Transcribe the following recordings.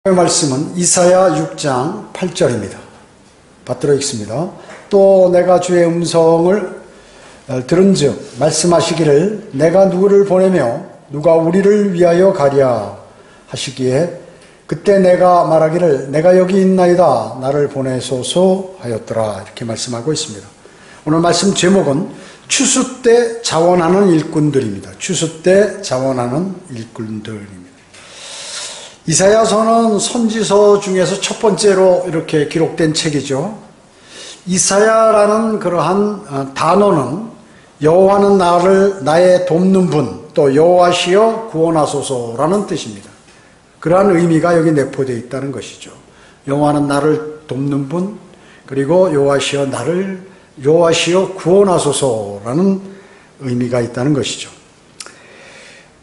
말씀은 이사야 6장 8절입니다. 받들어 읽습니다. 또 내가 주의 음성을 들은즉 말씀하시기를 내가 누구를 보내며 누가 우리를 위하여 가랴 하시기에 그때 내가 말하기를 내가 여기 있나이다 나를 보내소서 하였더라 이렇게 말씀하고 있습니다. 오늘 말씀 제목은 추수 때 자원하는 일꾼들입니다. 추수 때 자원하는 일꾼들입니다. 이사야서는 선지서 중에서 첫 번째로 이렇게 기록된 책이죠. 이사야라는 그러한 단어는 여호와는 나의 돕는 분, 또 여호와시여 구원하소서라는 뜻입니다. 그러한 의미가 여기 내포되어 있다는 것이죠. 여호와는 나를 돕는 분, 그리고 여호와시여 구원하소서라는 의미가 있다는 것이죠.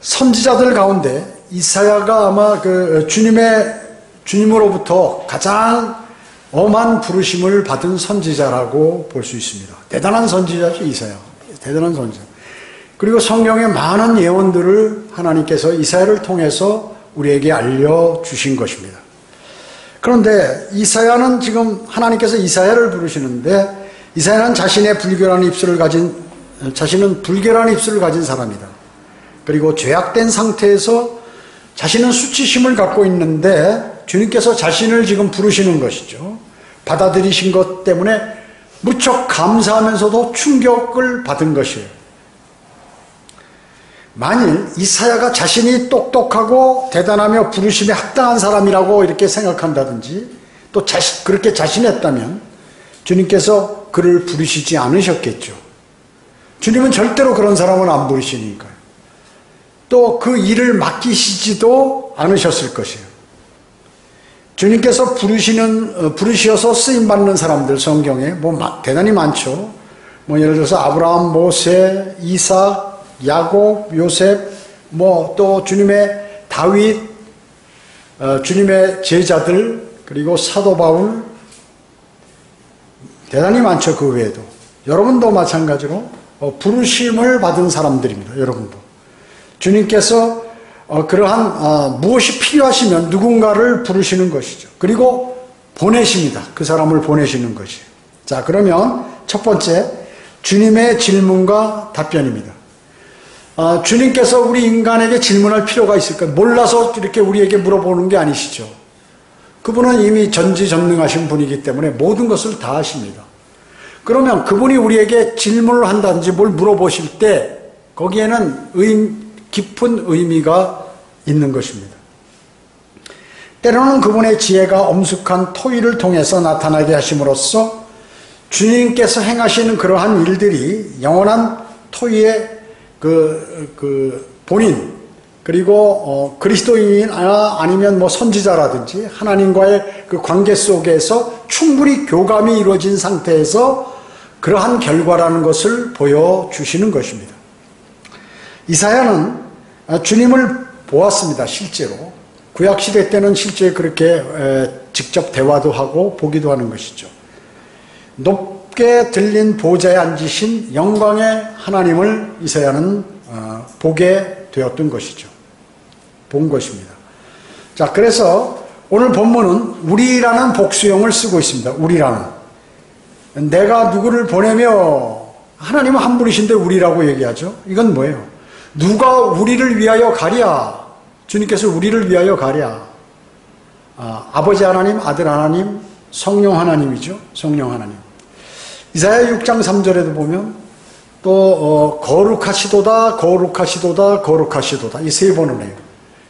선지자들 가운데 이사야가 아마 주님으로부터 가장 엄한 부르심을 받은 선지자라고 볼 수 있습니다. 대단한 선지자죠, 이사야. 대단한 선지자. 그리고 성경의 많은 예언들을 하나님께서 이사야를 통해서 우리에게 알려주신 것입니다. 그런데 이사야는 지금 하나님께서 이사야를 부르시는데 이사야는 자신은 불결한 입술을 가진 사람이다. 그리고 죄악된 상태에서 자신은 수치심을 갖고 있는데 주님께서 자신을 지금 부르시는 것이죠. 받아들이신 것 때문에 무척 감사하면서도 충격을 받은 것이에요. 만일 이사야가 자신이 똑똑하고 대단하며 부르심에 합당한 사람이라고 이렇게 생각한다든지 또 그렇게 자신했다면 주님께서 그를 부르시지 않으셨겠죠. 주님은 절대로 그런 사람은 안 부르시니까요. 또 그 일을 맡기시지도 않으셨을 것이에요. 주님께서 부르시어서 쓰임받는 사람들 성경에 대단히 많죠. 예를 들어서 아브라함, 모세, 이삭, 야곱, 요셉, 또 주님의 다윗, 주님의 제자들, 그리고 사도 바울, 대단히 많죠. 그 외에도. 여러분도 마찬가지로 부르심을 받은 사람들입니다. 여러분도. 주님께서 그러한 무엇이 필요하시면 누군가를 부르시는 것이죠. 그리고 보내십니다. 그 사람을 보내시는 것이에요. 자, 그러면 첫 번째 주님의 질문과 답변입니다. 주님께서 우리 인간에게 질문할 필요가 있을까요? 몰라서 이렇게 우리에게 물어보는 게 아니시죠. 그분은 이미 전지전능하신 분이기 때문에 모든 것을 다 아십니다. 그러면 그분이 우리에게 질문을 한다든지 뭘 물어보실 때 거기에는 깊은 의미가 있는 것입니다. 때로는 그분의 지혜가 엄숙한 토의를 통해서 나타나게 하심으로써 주님께서 행하시는 그러한 일들이 영원한 토의의 본인, 그리고 그리스도인이나 아니면 선지자라든지 하나님과의 그 관계 속에서 충분히 교감이 이루어진 상태에서 그러한 결과라는 것을 보여주시는 것입니다. 이사야는 주님을 보았습니다. 실제로. 구약시대 때는 실제 그렇게 직접 대화도 하고 보기도 하는 것이죠. 높게 들린 보좌에 앉으신 영광의 하나님을 이사야는 보게 되었던 것이죠. 본 것입니다. 자, 그래서 오늘 본문은 우리라는 복수형을 쓰고 있습니다. 우리라는. 내가 누구를 보내며 하나님은 한 분이신데 우리라고 얘기하죠. 이건 뭐예요? 누가 우리를 위하여 가랴? 주님께서 우리를 위하여 가랴? 아버지 하나님, 아들 하나님, 성령 하나님이죠. 성령 하나님. 이사야 6장 3절에도 보면 또 거룩하시도다, 거룩하시도다, 거룩하시도다 이 세 번을 해요.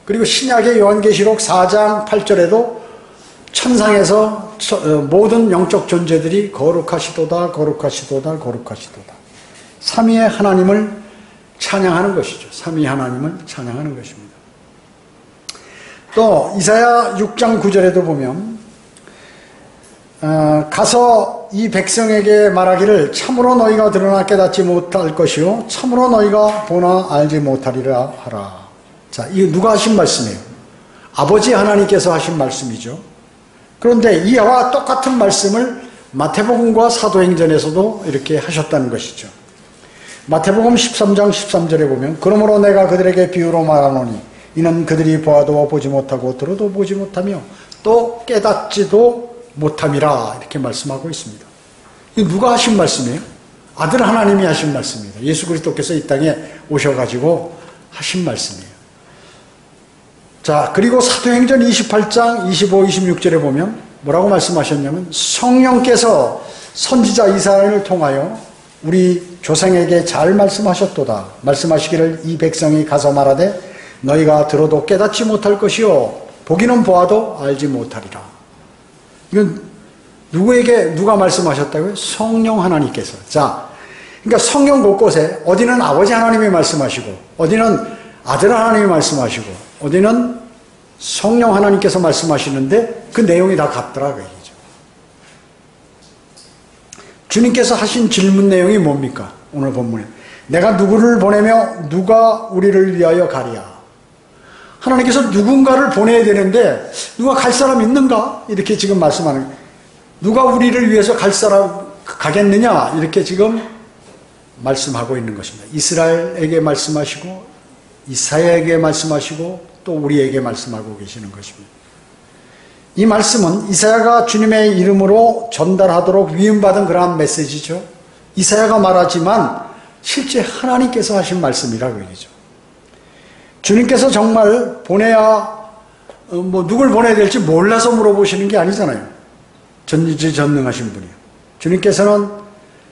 그리고 신약의 요한계시록 4장 8절에도 천상에서 모든 영적 존재들이 거룩하시도다, 거룩하시도다, 거룩하시도다. 삼위의 하나님을 찬양하는 것이죠. 삼위 하나님을 찬양하는 것입니다. 또 이사야 6장 9절에도 보면 가서 이 백성에게 말하기를 참으로 너희가 드러나 깨닫지 못할 것이요 참으로 너희가 보나 알지 못하리라 하라. 자, 이거 누가 하신 말씀이에요? 아버지 하나님께서 하신 말씀이죠. 그런데 이와 똑같은 말씀을 마태복음과 사도행전에서도 이렇게 하셨다는 것이죠. 마태복음 13장 13절에 보면 그러므로 내가 그들에게 비유로 말하노니 이는 그들이 보아도 보지 못하고 들어도 보지 못하며 또 깨닫지도 못함이라 이렇게 말씀하고 있습니다. 이 누가 하신 말씀이에요? 아들 하나님이 하신 말씀입니다. 예수 그리스도께서 이 땅에 오셔가지고 하신 말씀이에요. 자, 그리고 사도행전 28장 25, 26절에 보면 뭐라고 말씀하셨냐면 성령께서 선지자 이사야를 통하여 우리 조상에게 잘 말씀하셨도다. 말씀하시기를 이 백성이 가서 말하되 너희가 들어도 깨닫지 못할 것이요 보기는 보아도 알지 못하리라. 이건 누구에게 누가 말씀하셨다고요? 성령 하나님께서. 자, 그러니까 성령 곳곳에 어디는 아버지 하나님이 말씀하시고 어디는 아들 하나님이 말씀하시고 어디는 성령 하나님께서 말씀하시는데 그 내용이 다 같더라 그 얘기죠. 주님께서 하신 질문 내용이 뭡니까? 오늘 본문에 내가 누구를 보내며 누가 우리를 위하여 가랴. 하나님께서 누군가를 보내야 되는데 누가 갈 사람 있는가? 이렇게 지금 말씀하는 거예요. 누가 우리를 위해서 갈 사람 가겠느냐? 이렇게 지금 말씀하고 있는 것입니다. 이스라엘에게 말씀하시고 이사야에게 말씀하시고 또 우리에게 말씀하고 계시는 것입니다. 이 말씀은 이사야가 주님의 이름으로 전달하도록 위임받은 그러한 메시지죠. 이사야가 말하지만 실제 하나님께서 하신 말씀이라고 얘기죠. 주님께서 정말 보내야 누굴 보내야 될지 몰라서 물어보시는 게 아니잖아요. 전지전능하신 분이요. 주님께서는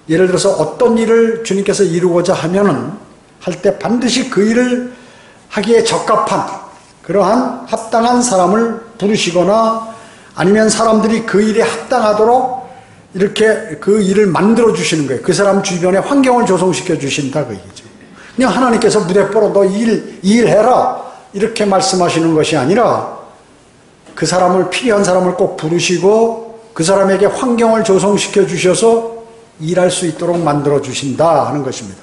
예를 들어서 어떤 일을 주님께서 이루고자 하면은 할 때 반드시 그 일을 하기에 적합한 그러한 합당한 사람을 부르시거나 아니면 사람들이 그 일에 합당하도록 이렇게 그 일을 만들어 주시는 거예요. 그 사람 주변에 환경을 조성시켜 주신다 그 얘기죠. 그냥 하나님께서 무대뽀로 너 이 일 해라 이렇게 말씀하시는 것이 아니라 그 사람을 필요한 사람을 꼭 부르시고 그 사람에게 환경을 조성시켜 주셔서 일할 수 있도록 만들어 주신다 하는 것입니다.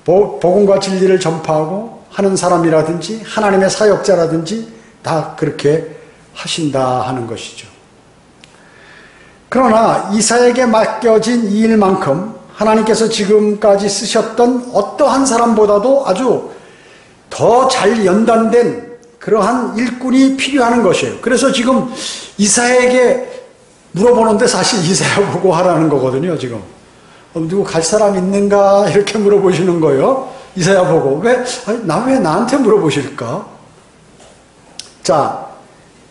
복음과 진리를 전파하고 하는 사람이라든지 하나님의 사역자라든지 다 그렇게 하신다 하는 것이죠. 그러나 이사야에게 맡겨진 이 일만큼 하나님께서 지금까지 쓰셨던 어떠한 사람보다도 아주 더 잘 연단된 그러한 일꾼이 필요한 것이에요. 그래서 지금 이사야에게 물어보는데 사실 이사야 보고 하라는 거거든요. 지금 누구 갈 사람 있는가 이렇게 물어보시는 거예요. 이사야 보고 왜 나한테 물어보실까? 자,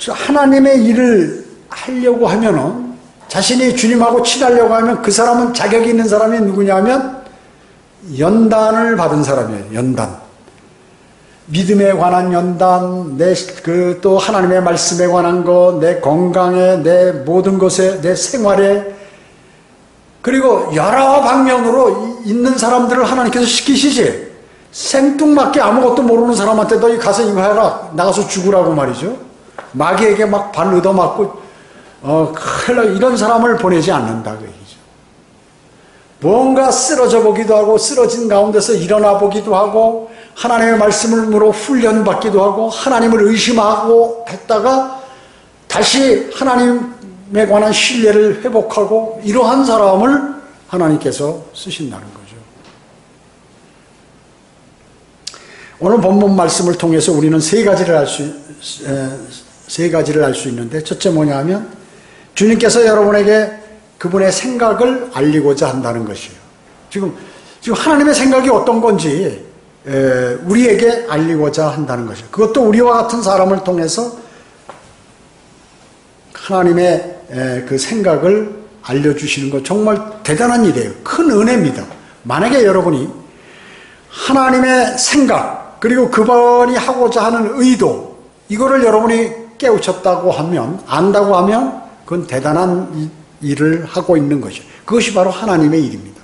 하나님의 일을 하려고 하면은 자신이 주님하고 친하려고 하면 그 사람은 자격이 있는 사람이 누구냐면 연단을 받은 사람이에요. 연단. 믿음에 관한 연단, 또 하나님의 말씀에 관한 것, 내 건강에, 내 모든 것에, 내 생활에, 그리고 여러 방면으로 있는 사람들을 하나님께서 시키시지. 생뚱맞게 아무것도 모르는 사람한테 너 가서 이거 해라. 나가서 죽으라고 말이죠. 마귀에게 막 반 얻어맞고, 이런 사람을 보내지 않는다. 그 얘기죠. 뭔가 쓰러져 보기도 하고, 쓰러진 가운데서 일어나 보기도 하고, 하나님의 말씀으로 훈련받기도 하고, 하나님을 의심하고 했다가, 다시 하나님에 관한 신뢰를 회복하고, 이러한 사람을 하나님께서 쓰신다는 거죠. 오늘 본문 말씀을 통해서 우리는 세 가지를 알 수 있는데, 첫째 뭐냐 하면, 주님께서 여러분에게 그분의 생각을 알리고자 한다는 것이에요. 지금 하나님의 생각이 어떤 건지 우리에게 알리고자 한다는 것이에요. 그것도 우리와 같은 사람을 통해서 하나님의 그 생각을 알려주시는 것 정말 대단한 일이에요. 큰 은혜입니다. 만약에 여러분이 하나님의 생각 그리고 그분이 하고자 하는 의도 이거를 여러분이 깨우쳤다고 하면 안다고 하면 그건 대단한 일을 하고 있는 것이에요. 그것이 바로 하나님의 일입니다.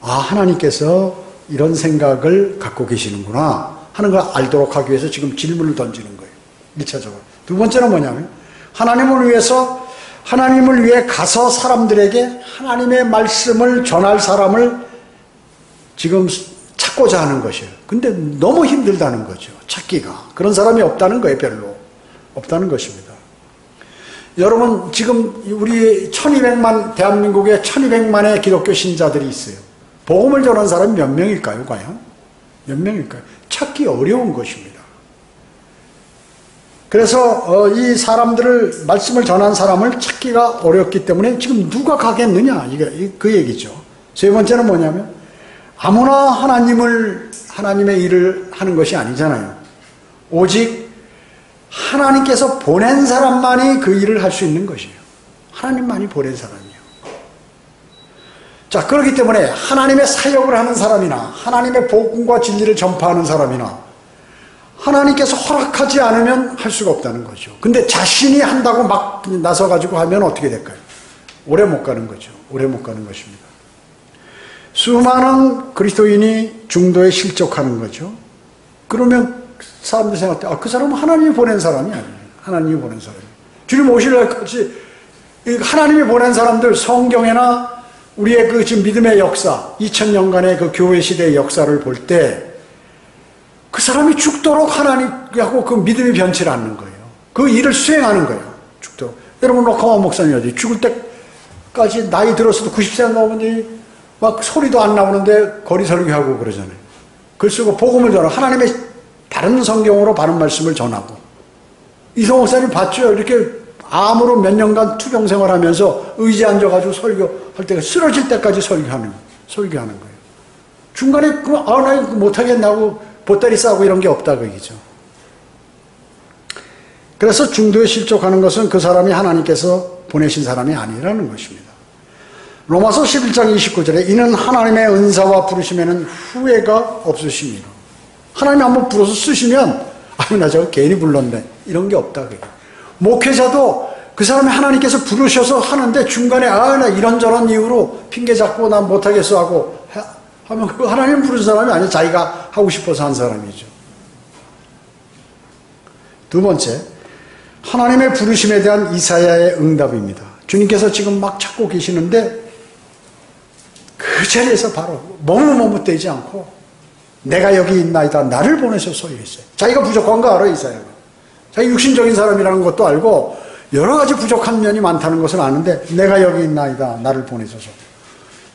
아, 하나님께서 이런 생각을 갖고 계시는구나 하는 걸 알도록 하기 위해서 지금 질문을 던지는 거예요. 1차적으로. 두 번째는 뭐냐면 하나님을 위해 가서 사람들에게 하나님의 말씀을 전할 사람을 지금 찾고자 하는 것이에요. 근데 너무 힘들다는 거죠. 찾기가. 그런 사람이 없다는 거예요. 별로. 없다는 것입니다. 여러분 지금 우리 1200만 대한민국에 1200만의 기독교 신자들이 있어요. 복음을 전하는 사람이 몇 명일까요? 과연? 몇 명일까요? 찾기 어려운 것입니다. 그래서 이 사람들을, 말씀을 전한 사람을 찾기가 어렵기 때문에 지금 누가 가겠느냐, 이게 그 얘기죠. 세 번째는 뭐냐면 아무나 하나님의 일을 하는 것이 아니잖아요. 오직 하나님께서 보낸 사람만이 그 일을 할 수 있는 것이에요. 하나님만이 보낸 사람이에요. 자, 그렇기 때문에 하나님의 사역을 하는 사람이나 하나님의 복음과 진리를 전파하는 사람이나 하나님께서 허락하지 않으면 할 수가 없다는 거죠. 근데 자신이 한다고 막 나서가지고 하면 어떻게 될까요? 오래 못 가는 거죠. 오래 못 가는 것입니다. 수많은 그리스도인이 중도에 실족하는 거죠. 그러면 사람들이 생각할 때, 그 사람은 하나님이 보낸 사람이 아니에요. 하나님이 보낸 사람이에요. 주님 오실 날까지 하나님이 보낸 사람들, 성경에나 우리의 그 지금 믿음의 역사, 2000년간의 그 교회 시대의 역사를 볼 때 그 사람이 죽도록 하나님하고 그 믿음이 변치를 않는 거예요. 그 일을 수행하는 거예요. 죽도록. 여러분, 로카마 목사님이 죽을 때까지 나이 들었어도 90세 넘으니 막 소리도 안 나오는데 거리 설교하고 그러잖아요. 글 쓰고 복음을 전하고 하나님의 바른 성경으로 바른 말씀을 전하고. 이성 목사님 봤죠? 이렇게 암으로 몇 년간 투병 생활하면서 의지에 앉아가지고 설교할 때가 쓰러질 때까지 설교하는 거예요. 중간에 나 못하겠나고 보따리 싸고 이런 게 없다 그 얘기죠. 그래서 중도에 실족하는 것은 그 사람이 하나님께서 보내신 사람이 아니라는 것입니다. 로마서 11장 29절에 이는 하나님의 은사와 부르심에는 후회가 없으심이라. 하나님이 한번 불러서 쓰시면 나 저거 괜히 불렀네 이런 게 없다 그게. 목회자도 그 사람이 하나님께서 부르셔서 하는데 중간에 나 이런저런 이유로 핑계 잡고 난 못하겠어 하고 하면 그 하나님 부르신 사람이 아니라 자기가 하고 싶어서 한 사람이죠. 두 번째, 하나님의 부르심에 대한 이사야의 응답입니다. 주님께서 지금 막 찾고 계시는데 그 자리에서 바로 머뭇머뭇대지 않고 내가 여기 있나이다 나를 보내셔서 있어요. 자기가 부족한 거 알아요. 이사야가. 자기 육신적인 사람이라는 것도 알고 여러 가지 부족한 면이 많다는 것을 아는데 내가 여기 있나이다 나를 보내셔서.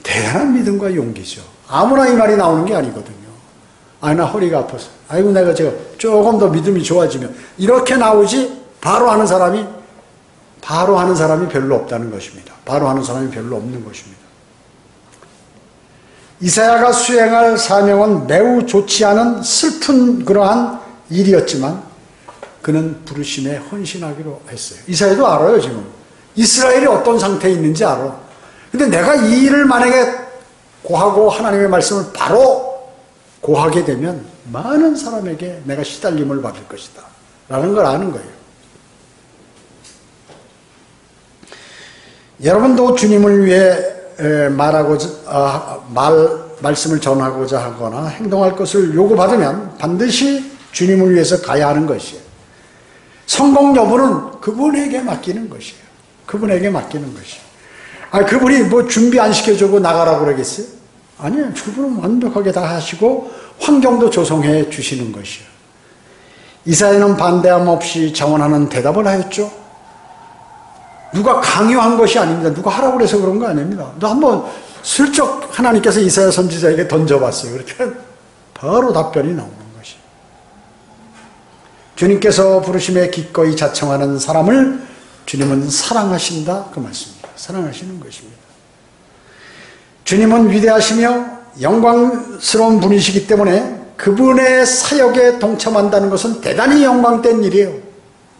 대단한 믿음과 용기죠. 아무나 이 말이 나오는 게 아니거든요. 나 허리가 아파서. 아이고 내가 조금 더 믿음이 좋아지면 이렇게 나오지 바로 하는 사람이 별로 없다는 것입니다. 바로 하는 사람이 별로 없는 것입니다. 이사야가 수행할 사명은 매우 좋지 않은 슬픈 그러한 일이었지만 그는 부르심에 헌신하기로 했어요. 이사야도 알아요. 지금 이스라엘이 어떤 상태에 있는지 알아. 근데 내가 이 일을 만약에 고하고 하나님의 말씀을 바로 고하게 되면 많은 사람에게 내가 시달림을 받을 것이다 라는 걸 아는 거예요. 여러분도 주님을 위해 말씀을 전하고자 하거나 행동할 것을 요구받으면 반드시 주님을 위해서 가야 하는 것이에요. 성공 여부는 그분에게 맡기는 것이에요. 그분에게 맡기는 것이에요. 그분이 뭐 준비 안 시켜주고 나가라고 그러겠어요? 아니에요. 그분은 완벽하게 다 하시고 환경도 조성해 주시는 것이에요. 이사야는 반대함 없이 자원하는 대답을 하였죠. 누가 강요한 것이 아닙니다. 누가 하라고 해서 그런 거 아닙니다. 너 한번 슬쩍 하나님께서 이사야 선지자에게 던져봤어요. 그렇게 바로 답변이 나오는 것이에요. 주님께서 부르심에 기꺼이 자청하는 사람을 주님은 사랑하신다 그 말씀입니다. 사랑하시는 것입니다. 주님은 위대하시며 영광스러운 분이시기 때문에 그분의 사역에 동참한다는 것은 대단히 영광된 일이에요.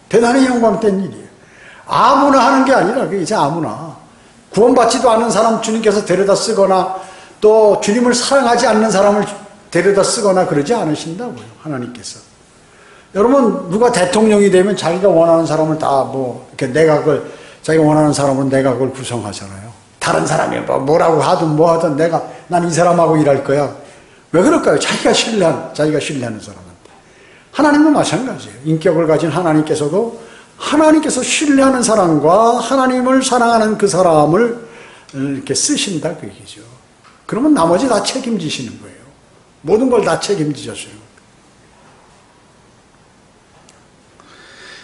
대단히 영광된 일이에요. 아무나 하는 게 아니라 그게 이제 아무나 구원받지도 않은 사람 주님께서 데려다 쓰거나 또 주님을 사랑하지 않는 사람을 데려다 쓰거나 그러지 않으신다고요. 하나님께서. 여러분 누가 대통령이 되면 자기가 원하는 사람을 다 이렇게 내각을 자기가 원하는 사람은 내각을 구성하잖아요. 다른 사람이 뭐라고 하든 뭐 하든 난 이 사람하고 일할 거야. 왜 그럴까요? 자기가 신뢰하는 사람한테. 하나님도 마찬가지예요. 인격을 가진 하나님께서도 하나님께서 신뢰하는 사람과 하나님을 사랑하는 그 사람을 이렇게 쓰신다 그 얘기죠. 그러면 나머지 다 책임지시는 거예요. 모든 걸 다 책임지셨어요.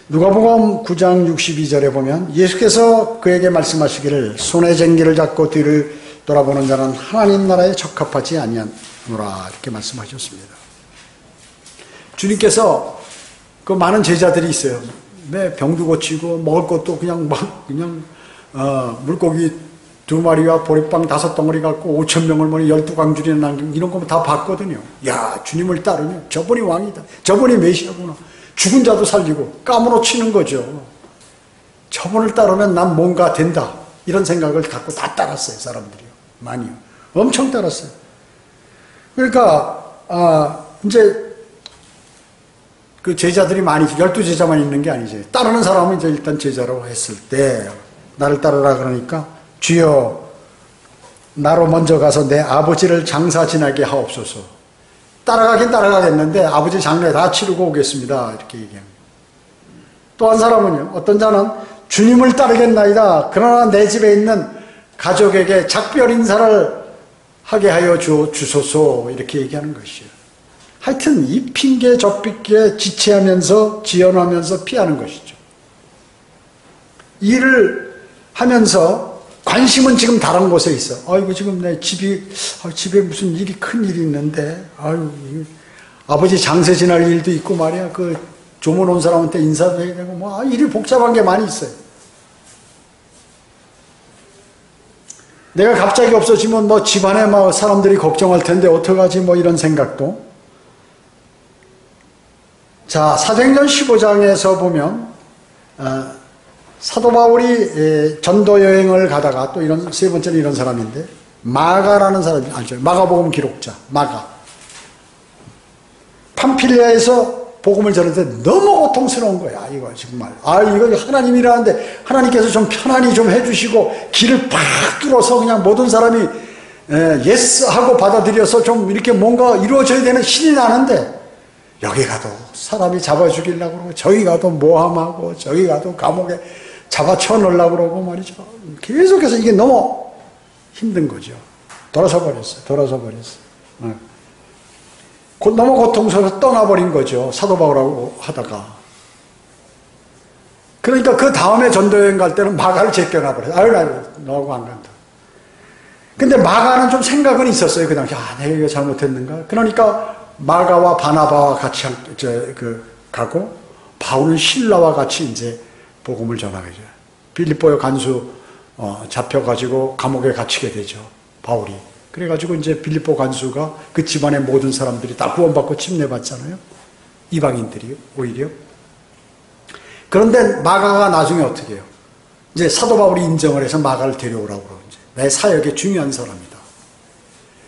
누가복음 9장 62절에 보면 예수께서 그에게 말씀하시기를 손에 쟁기를 잡고 뒤를 돌아보는 자는 하나님 나라에 적합하지 아니하노라 이렇게 말씀하셨습니다. 주님께서 그 많은 제자들이 있어요. 병도 고치고 먹을 것도 그냥 물고기 2마리와 보리빵 5덩어리 갖고 5,000명을 뭐니 12광주리나 남기고 이런 거 다 봤거든요. 야, 주님을 따르면 저분이 왕이다. 저분이 메시아구나. 죽은 자도 살리고 까무러치는 거죠. 저분을 따르면 난 뭔가 된다. 이런 생각을 갖고 다 따랐어요, 사람들이요. 많이요. 엄청 따랐어요. 그러니까 이제 그 제자들이 많이 12제자만 있는 게 아니죠. 따르는 사람은 이제 일단 제자로 했을 때 나를 따르라 그러니까 주여 나로 먼저 가서 내 아버지를 장사 지나게 하옵소서. 따라가긴 따라가겠는데 아버지 장례 다 치르고 오겠습니다. 이렇게 얘기합니다. 또 한 사람은요. 어떤 자는 주님을 따르겠나이다. 그러나 내 집에 있는 가족에게 작별 인사를 하게 하여 주소서. 이렇게 얘기하는 것이에요. 하여튼 이 핑계 저 핑계에 지체하면서 지연하면서 피하는 것이죠. 일을 하면서 관심은 지금 다른 곳에 있어. 아이고 지금 내 집에 무슨 일이 큰 일이 있는데 아버지 장세 지날 일도 있고 말이야. 그 조문 온 사람한테 인사도 해야 되고 뭐 일이 복잡한 게 많이 있어요. 내가 갑자기 없어지면 뭐 집안에 막 사람들이 걱정할 텐데 어떡하지 뭐 이런 생각도. 자, 사도행전 15장에서 보면 사도 바울이 전도 여행을 가다가 또 이런 세 번째는 이런 사람인데 마가라는 사람이 알죠. 마가복음 기록자 마가. 팜필리아에서 복음을 전했는데 너무 고통스러운 거야. 이거 정말. 이거 하나님이라는데 하나님께서 좀 편안히 좀 해주시고 길을 팍 뚫어서 그냥 모든 사람이 예스 하고 받아들여서 좀 이렇게 뭔가 이루어져야 되는 신이 나는데 여기 가도 사람이 잡아 죽이려고 그러고 저기 가도 모함하고 저기 가도 감옥에 잡아쳐 넣으려고 그러고 말이죠. 계속해서 이게 너무 힘든 거죠. 돌아서 버렸어요. 너무 고통스러워서 떠나버린 거죠. 사도 바울하고 하다가. 그러니까 그 다음에 전도여행 갈 때는 마가를 제껴놔버렸어요. 아유, 너하고 안 간다. 근데 마가는 좀 생각은 있었어요. 그 당시. 내가 이거 잘못했는가? 그러니까 마가와 바나바와 같이 가고 바울은 실라와 같이 이제 복음을 전하게 돼요. 빌립보의 간수 잡혀가지고 감옥에 갇히게 되죠. 바울이. 그래가지고 이제 빌립보 간수가 그 집안의 모든 사람들이 다 구원받고 침례받잖아요. 이방인들이요, 오히려. 그런데 마가가 나중에 어떻게 해요? 이제 사도 바울이 인정을 해서 마가를 데려오라고 그러고 이제 내 사역에 중요한 사람이다.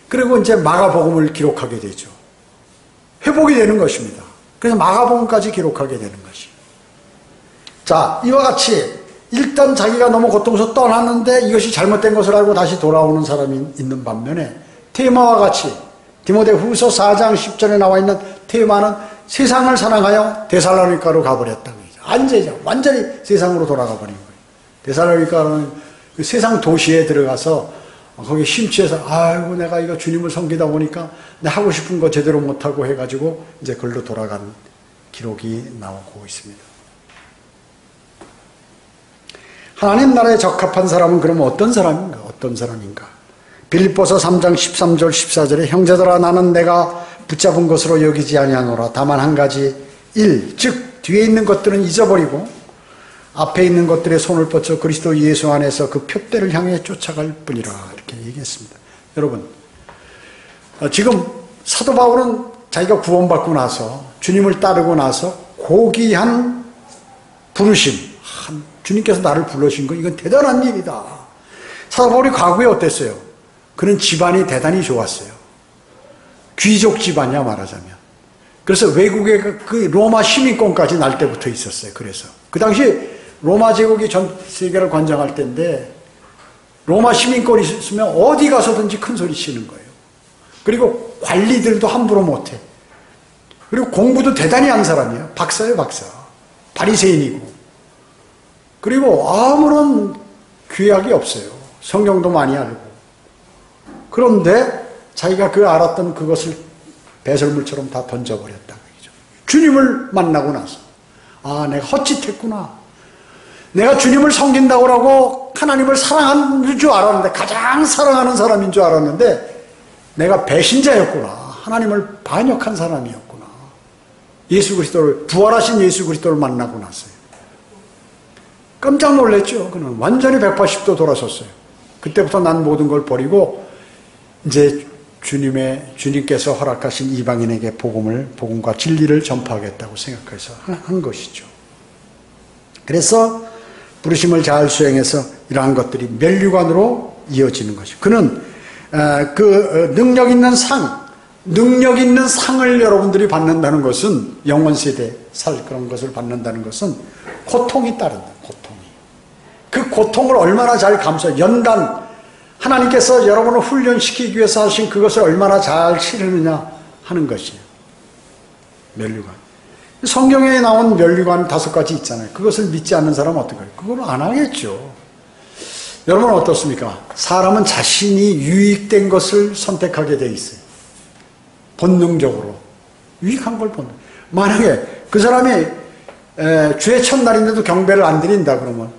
그리고 이제 마가복음을 기록하게 되죠. 회복이 되는 것입니다. 그래서 마가복음까지 기록하게 되는 것이. 자, 이와 같이 일단 자기가 너무 고통스러워 떠났는데 이것이 잘못된 것을 알고 다시 돌아오는 사람이 있는 반면에 테마와 같이 디모데후서 4장 10절에 나와 있는 테마는 세상을 사랑하여 데살로니가로 가버렸다는 거죠. 안제자 완전히 세상으로 돌아가 버린 거예요. 데살로니가는 그 세상 도시에 들어가서 거기 심취해서 아이고 내가 이거 주님을 섬기다 보니까 내가 하고 싶은 거 제대로 못하고 해가지고 이제 걸로 돌아간 기록이 나오고 있습니다. 하나님 나라에 적합한 사람은 그러면 어떤 사람인가? 빌립보서 3장 13절 14절에 형제들아 나는 내가 붙잡은 것으로 여기지 아니하노라. 다만 한 가지 즉 뒤에 있는 것들은 잊어버리고 앞에 있는 것들에 손을 뻗쳐 그리스도 예수 안에서 그 표대를 향해 쫓아갈 뿐이라. 이렇게 얘기했습니다. 여러분, 지금 사도 바울은 자기가 구원받고 나서 주님을 따르고 나서 고귀한 부르심, 주님께서 나를 불러주신 거 이건 대단한 일이다. 사도 바울이 과거에 어땠어요? 그는 집안이 대단히 좋았어요. 귀족 집안이야 말하자면. 그래서 외국에 그 로마 시민권까지 날 때부터 있었어요. 그래서 그 당시 로마 제국이 전 세계를 관장할 때인데 로마 시민권이 있으면 어디 가서든지 큰 소리 치는 거예요. 그리고 관리들도 함부로 못해. 그리고 공부도 대단히 한 사람이에요. 박사예요, 박사. 바리새인이고. 그리고 아무런 규약이 없어요. 성경도 많이 알고. 그런데 자기가 그 알았던 그것을 배설물처럼 다 던져버렸다는 얘기죠. 주님을 만나고 나서 내가 헛짓했구나. 내가 주님을 섬긴다고 하고 하나님을 사랑하는 줄 알았는데 가장 사랑하는 사람인 줄 알았는데 내가 배신자였구나. 하나님을 반역한 사람이었구나. 예수 그리스도를 부활하신 예수 그리스도를 만나고 나서요. 깜짝 놀랐죠. 그는 완전히 180도 돌아섰어요. 그때부터 난 모든 걸 버리고 이제 주님께서 허락하신 이방인에게 복음과 진리를 전파하겠다고 생각해서 한 것이죠. 그래서 부르심을 잘 수행해서 이러한 것들이 면류관으로 이어지는 것이죠. 그는 그 능력 있는 상을 여러분들이 받는다는 것은, 영원 세대 살 그런 것을 받는다는 것은 고통이 따른다. 고통이. 그 고통을 얼마나 잘 연단, 하나님께서 여러분을 훈련시키기 위해서 하신 그것을 얼마나 잘 치르느냐 하는 것이에요. 면류관. 성경에 나온 면류관 5가지 있잖아요. 그것을 믿지 않는 사람은 어떡해요? 그걸 안 하겠죠. 여러분은 어떻습니까? 사람은 자신이 유익된 것을 선택하게 돼 있어요. 본능적으로. 유익한 걸 만약에 그 사람이 주의 첫날인데도 경배를 안 드린다 그러면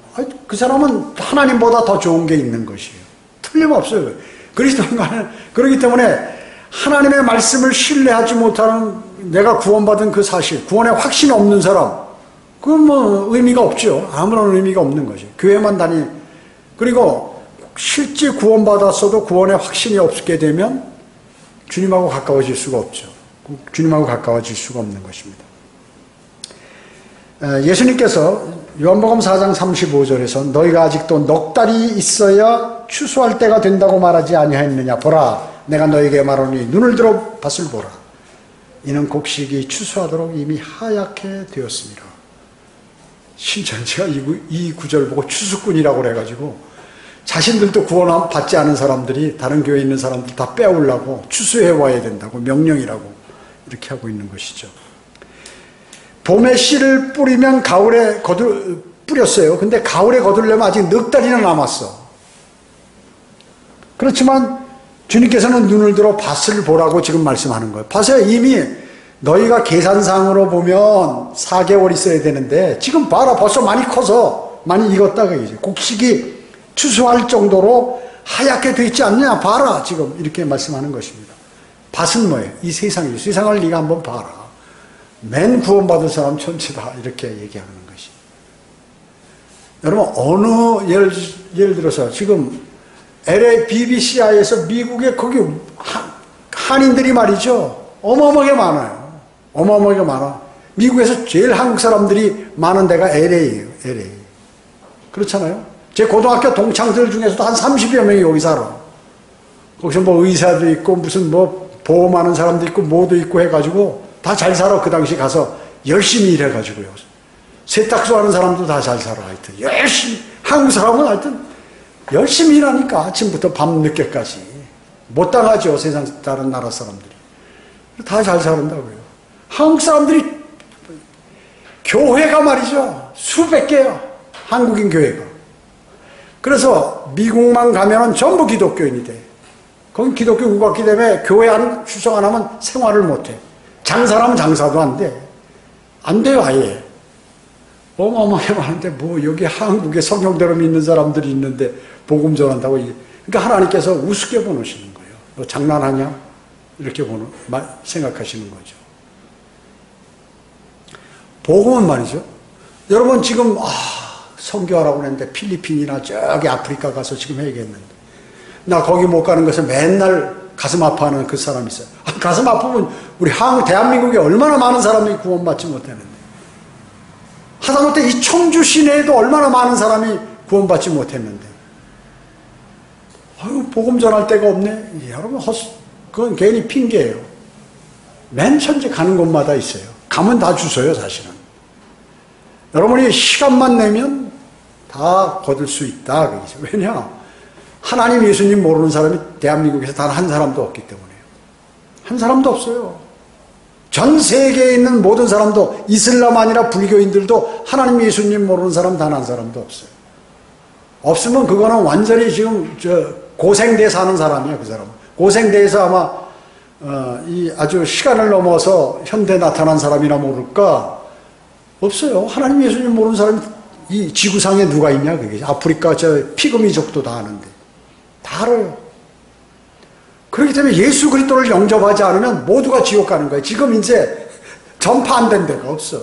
그 사람은 하나님보다 더 좋은 게 있는 것이에요. 틀림없어요. 그렇기 때문에 하나님의 말씀을 신뢰하지 못하는, 내가 구원받은 그 사실, 구원에 확신이 없는 사람, 그건 뭐 의미가 없죠. 아무런 의미가 없는 거죠. 교회만 그리고 실제 구원받았어도 구원에 확신이 없게 되면 주님하고 가까워질 수가 없죠. 주님하고 가까워질 수가 없는 것입니다. 예수님께서 요한복음 4장 35절에서 너희가 아직도 넉 달이 있어야 추수할 때가 된다고 말하지 아니하였느냐. 보라, 내가 너희에게 말하노니 눈을 들어 밭을 보라. 이는 곡식이 추수하도록 이미 하얗게 되었습니다. 신천지가 이 구절 보고 추수꾼이라고 그래가지고 자신들도 구원 받지 않은 사람들이, 다른 교회에 있는 사람들 다 빼오려고 추수해 와야 된다고 명령이라고 이렇게 하고 있는 것이죠. 봄에 씨를 뿌리면 가을에 뿌렸어요. 근데 가을에 거두려면 아직 넉 달이나 남았어. 그렇지만 주님께서는 눈을 들어 밭을 보라고 지금 말씀하는 거예요. 밭에 이미 너희가 계산상으로 보면 4개월 있어야 되는데 지금 봐라, 벌써 많이 커서 많이 익었다 그러지. 곡식이 추수할 정도로 하얗게 돼 있지 않냐, 봐라, 지금 이렇게 말씀하는 것입니다. 밭은 뭐예요? 이 세상이죠. 세상을 네가 한번 봐라. 맨 구원받은 사람 천지다, 이렇게 얘기하는 것이. 여러분, 예를 들어서 지금 LA BBCI에서 미국에 거기 한인들이 말이죠, 어마어마하게 많아요. 어마어마하게 많아. 미국에서 제일 한국 사람들이 많은 데가 LA예요. LA. 그렇잖아요. 제 고등학교 동창들 중에서도 한 30여 명이 여기 살아. 거기서 뭐 의사도 있고 무슨 뭐 보험하는 사람도 있고 뭐도 있고 해가지고 다 잘 살아. 그 당시 가서 열심히 일해가지고요. 세탁소 하는 사람도 다 잘 살아. 하여튼 열심히. 한국 사람은 하여튼 열심히 일하니까 아침부터 밤늦게까지 못 당하죠. 세상 다른 나라 사람들이. 다 잘 살았다고요. 한국 사람들이 교회가 말이죠. 수백 개야. 한국인 교회가. 그래서 미국만 가면은 전부 기독교인이 돼. 거긴 기독교 국가기 때문에 교회 출석 안 하면 생활을 못 해. 장사라면 장사도 안 돼. 안 돼요, 아예. 어마어마하게 많은데 뭐 여기 한국에 성경대로 믿는 사람들이 있는데 복음 전한다고. 그러니까 하나님께서 우습게 보시는 거예요. 너 장난하냐? 이렇게 생각하시는 거죠. 복음은 말이죠. 여러분 지금 선교하라고 했는데 필리핀이나 저기 아프리카 가서 지금 해야겠는데 나 거기 못 가는 것을 맨날 가슴 아파하는 그 사람이 있어요. 가슴 아프면 우리 대한민국에 얼마나 많은 사람이 구원받지 못했는데, 하다못해 이 청주 시내에도 얼마나 많은 사람이 구원받지 못했는데, 복음 전할 데가 없네. 여러분 그건 괜히 핑계예요. 맨 천지 가는 곳마다 있어요. 가면 다 주서요, 사실은. 여러분이 시간만 내면 다 거둘 수 있다. 그러죠. 왜냐? 하나님, 예수님 모르는 사람이 대한민국에서 단 한 사람도 없기 때문에요. 한 사람도 없어요. 전 세계에 있는 모든 사람도, 이슬람 아니라 불교인들도 하나님, 예수님 모르는 사람 단 한 사람도 없어요. 없으면 그거는 완전히 지금 고생대에 사는 사람이에요. 그 사람은. 고생대에서 아마 이 아주 시간을 넘어서 현대에 나타난 사람이나 모를까? 없어요. 하나님, 예수님 모르는 사람이 이 지구상에 누가 있냐, 그게. 아프리카 피그미족도 다 아는데. 다 알아요. 그렇기 때문에 예수 그리스도를 영접하지 않으면 모두가 지옥 가는 거예요. 지금 이제 전파 안 된 데가 없어.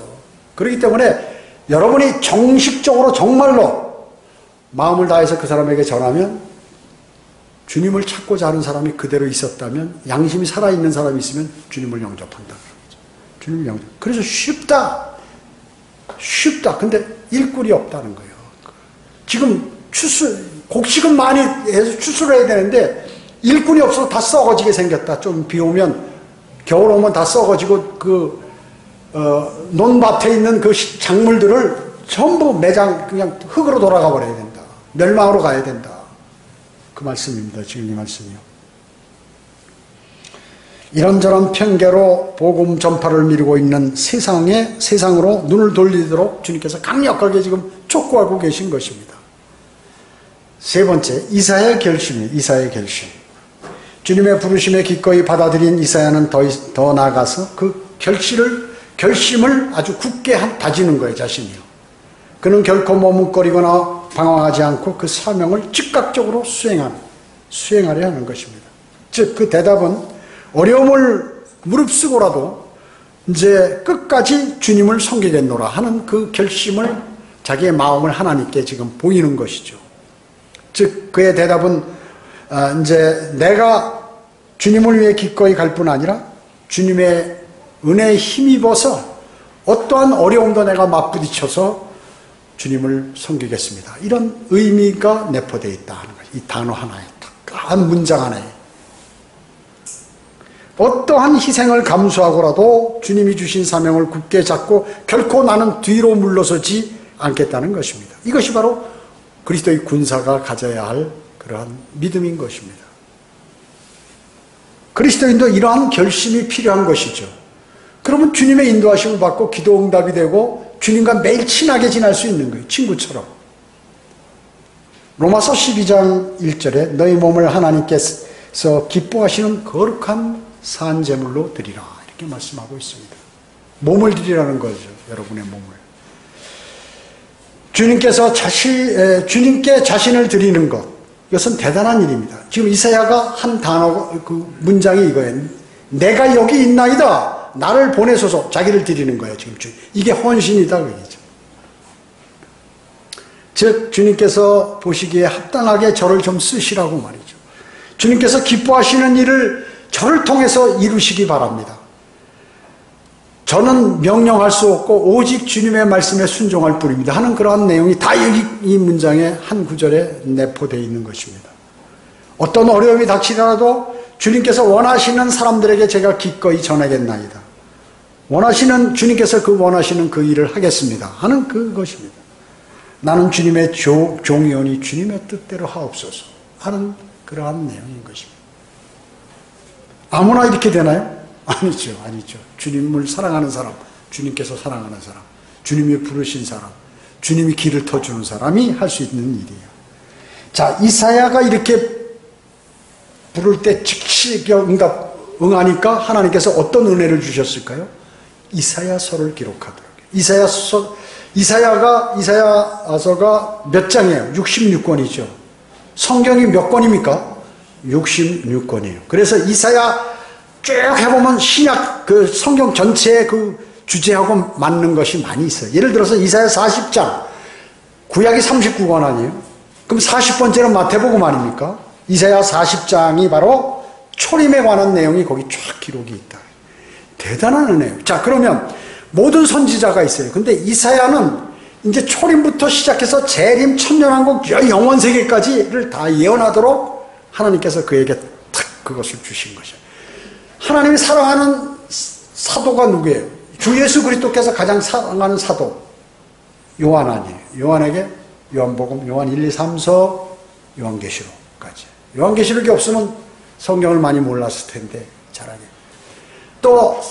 그렇기 때문에 여러분이 정식적으로 정말로 마음을 다해서 그 사람에게 전하면 주님을 찾고자 하는 사람이 그대로 있었다면, 양심이 살아있는 사람이 있으면 주님을 영접한다. 주님을 영접. 그래서 쉽다. 근데 일꾼이 없다는 거예요. 지금 곡식은 많이 해서 추수를 해야 되는데 일꾼이 없어서 다 썩어지게 생겼다. 좀 비 오면, 겨울 오면 다 썩어지고 논밭에 있는 그 작물들을 전부 매장 그냥 흙으로 돌아가 버려야 된다. 멸망으로 가야 된다. 그 말씀입니다. 지금 이 말씀이요. 이런저런 편개로 복음 전파를 미루고 있는 세상으로 눈을 돌리도록 주님께서 강력하게 지금 촉구하고 계신 것입니다. 세 번째, 이사야의 결심이에요. 이사야의 결심. 주님의 부르심에 기꺼이 받아들인 이사야는 더 나아가서 그 결심을 아주 굳게 다지는 거예요, 자신이요. 그는 결코 머뭇거리거나 방황하지 않고 그 사명을 즉각적으로 수행하려 하는 것입니다. 즉, 그 대답은 어려움을 무릅쓰고라도 이제 끝까지 주님을 섬기겠노라 하는 그 결심을, 자기의 마음을 하나님께 지금 보이는 것이죠. 즉, 그의 대답은 이제 내가 주님을 위해 기꺼이 갈 뿐 아니라 주님의 은혜에 힘입어서 어떠한 어려움도 내가 맞부딪혀서 주님을 섬기겠습니다. 이런 의미가 내포되어 있다 하는 거예요. 이 단어 하나에, 한 문장 하나에. 어떠한 희생을 감수하고라도 주님이 주신 사명을 굳게 잡고 결코 나는 뒤로 물러서지 않겠다는 것입니다. 이것이 바로 그리스도의 군사가 가져야 할 그러한 믿음인 것입니다. 그리스도인도 이러한 결심이 필요한 것이죠. 그러면 주님의 인도하심을 받고 기도 응답이 되고 주님과 매일 친하게 지낼 수 있는 거예요. 친구처럼. 로마서 12장 1절에 너희 몸을 하나님께서 기뻐하시는 거룩한 산제물로 드리라, 이렇게 말씀하고 있습니다. 몸을 드리라는 거죠. 여러분의 몸을. 주님께 자신을 드리는 것, 이것은 대단한 일입니다. 지금 이사야가 한 그 문장이 이거예요. 내가 여기 있나이다. 나를 보내소서. 자기를 드리는 거예요. 지금 이게 헌신이다, 그 얘기죠. 즉, 주님께서 보시기에 합당하게 저를 좀 쓰시라고 말이죠. 주님께서 기뻐하시는 일을 저를 통해서 이루시기 바랍니다. 저는 명령할 수 없고 오직 주님의 말씀에 순종할 뿐입니다 하는 그러한 내용이 다 여기 이 문장의 한 구절에 내포되어 있는 것입니다. 어떤 어려움이 닥치더라도 주님께서 원하시는 사람들에게 제가 기꺼이 전하겠나이다. 주님께서 원하시는 그 일을 하겠습니다 하는 그것입니다. 나는 주님의 종이오니 주님의 뜻대로 하옵소서 하는 그러한 내용인 것입니다. 아무나 이렇게 되나요? 아니죠. 주님을 사랑하는 사람, 주님께서 사랑하는 사람, 주님이 부르신 사람, 주님이 길을 터주는 사람이 할 수 있는 일이에요. 자, 이사야가 이렇게 부를 때 즉시 응하니까 하나님께서 어떤 은혜를 주셨을까요? 이사야서를 기록하도록. 이사야서가 몇 장이에요? 66권이죠. 성경이 몇 권입니까? 66권이에요. 그래서 이사야 쭉 해보면 신약 그 성경 전체의 그 주제하고 맞는 것이 많이 있어요. 예를 들어서 이사야 40장, 구약이 39권 아니에요? 그럼 40번째는 마태복음 아닙니까? 이사야 40장이 바로 초림에 관한 내용이 거기 쫙 기록이 있다. 대단한 은혜예요. 자, 그러면 모든 선지자가 있어요. 근데 이사야는 이제 초림부터 시작해서 재림, 천년왕국, 영원세계까지를 다 예언하도록 하나님께서 그에게 탁 그것을 주신 것이에요. 하나님이 사랑하는 사도가 누구예요? 주 예수 그리스도께서 가장 사랑하는 사도 요한 아니에요. 요한에게 요한복음, 요한 1, 2, 3서, 요한계시록까지. 요한계시록이 없으면 성경을 많이 몰랐을 텐데 잘하게. 또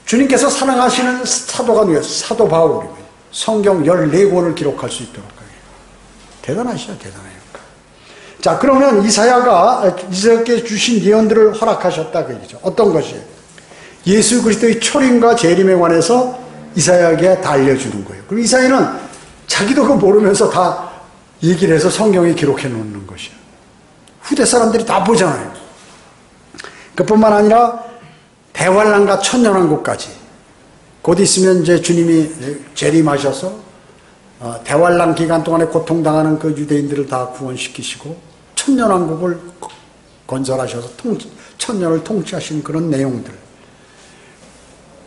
주님께서 사랑하시는 사도가 누구예요? 사도 바울이고요. 성경 14권을 기록할 수 있도록. 대단하시죠, 대단해요. 자, 그러면 이사야께 주신 예언들을 허락하셨다 그 얘기죠. 어떤 것이에요? 예수 그리스도의 초림과 재림에 관해서 이사야에게 다 알려주는 거예요. 그럼 이사야는 자기도 그거 모르면서 다 얘기를 해서 성경에 기록해 놓는 것이에요. 후대 사람들이 다 보잖아요. 그뿐만 아니라 대환란과 천년왕국까지 곧 있으면 이제 주님이 재림하셔서 대환란 기간 동안에 고통당하는 그 유대인들을 다 구원시키시고 천년왕국을 건설하셔서 천년을 통치하신 그런 내용들,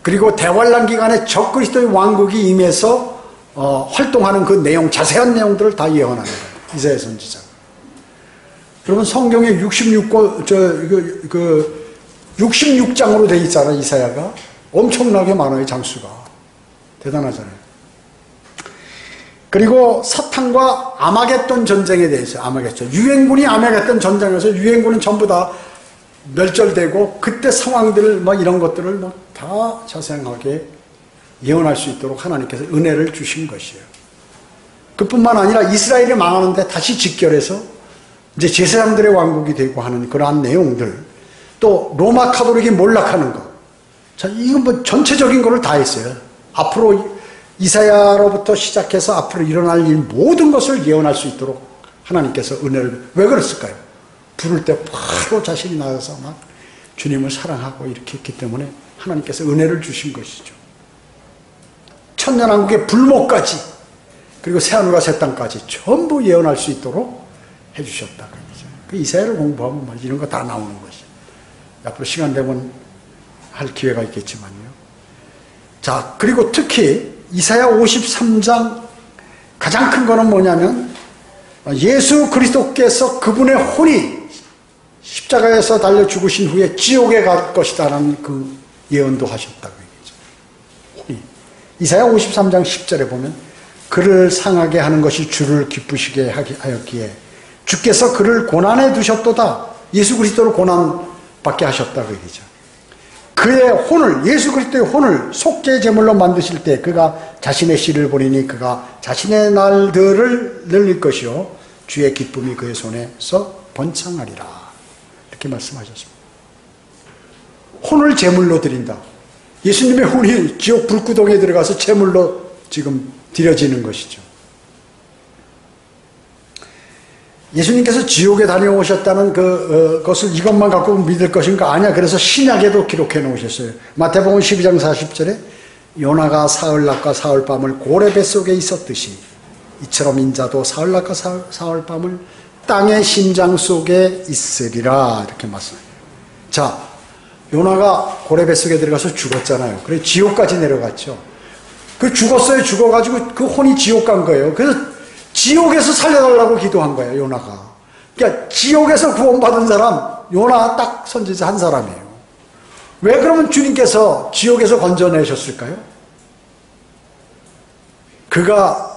그리고 대환란 기간에 적그리스도의 왕국이 임해서 활동하는 그 내용, 자세한 내용들을 다 예언하는 거예요. 이사야 선지자가. 여러분 성경에 66장으로 돼 있잖아요. 이사야가 엄청나게 많아요. 장수가 대단하잖아요. 그리고 사탄과 아마겟돈 전쟁에 대해서, 아마겟돈 유행군이 아마겟돈 전쟁에서 유행군은 전부 다 멸절되고 그때 상황들 이런 것들을 다 자세하게 예언할 수 있도록 하나님께서 은혜를 주신 것이에요. 그뿐만 아니라 이스라엘이 망하는데 다시 직결해서 이제 제사장들의 왕국이 되고 하는 그러한 내용들, 또 로마 카톨릭이 몰락하는 것, 자, 이건 전체적인 거를 다 했어요. 앞으로 이사야로부터 시작해서 앞으로 일어날 일 모든 것을 예언할 수 있도록 하나님께서 은혜를, 왜 그랬을까요? 부를 때 바로 자신이 나가서 막 주님을 사랑하고 이렇게 했기 때문에 하나님께서 은혜를 주신 것이죠. 천년왕국의 불모까지, 그리고 새하늘과 새 땅까지 전부 예언할 수 있도록 해주셨다. 그 이사야를 공부하면 이런 거 다 나오는 것이죠. 앞으로 시간 되면 할 기회가 있겠지만요. 자, 그리고 특히 이사야 53장 가장 큰 거는 뭐냐면 예수 그리스도께서 그분의 혼이 십자가에서 달려 죽으신 후에 지옥에 갈 것이다라는 그 예언도 하셨다고 얘기죠. 혼이. 이사야 53장 10절에 보면 그를 상하게 하는 것이 주를 기쁘시게 하였기에 주께서 그를 고난에 두셨도다. 예수 그리스도를 고난받게 하셨다고 얘기죠. 그의 혼을, 예수 그리스도의 혼을 속죄 제물로 만드실 때 그가 자신의 씨를 보내니 그가 자신의 날들을 늘릴 것이요 주의 기쁨이 그의 손에서 번창하리라. 이렇게 말씀하셨습니다. 혼을 제물로 드린다. 예수님의 혼이 지옥 불구덩이에 들어가서 제물로 지금 드려지는 것이죠. 예수님께서 지옥에 다녀오셨다는 그것을 이것만 갖고 믿을 것인가? 아니야. 그래서 신약에도 기록해 놓으셨어요. 마태복음 12장 40절에 요나가 사흘낮과 사흘밤을 고래 뱃속에 있었듯이 이처럼 인자도 사흘낮과 사흘밤을 땅의 심장 속에 있으리라. 이렇게 말씀해요. 자, 요나가 고래 뱃속에 들어가서 죽었잖아요. 그래서 지옥까지 내려갔죠. 그 죽었어요. 죽어가지고 그 혼이 지옥 간 거예요. 그래서 지옥에서 살려달라고 기도한 거예요. 요나가. 그러니까 지옥에서 구원받은 사람 요나 딱 선지자 한 사람이에요. 왜 그러면 주님께서 지옥에서 건져내셨을까요? 그가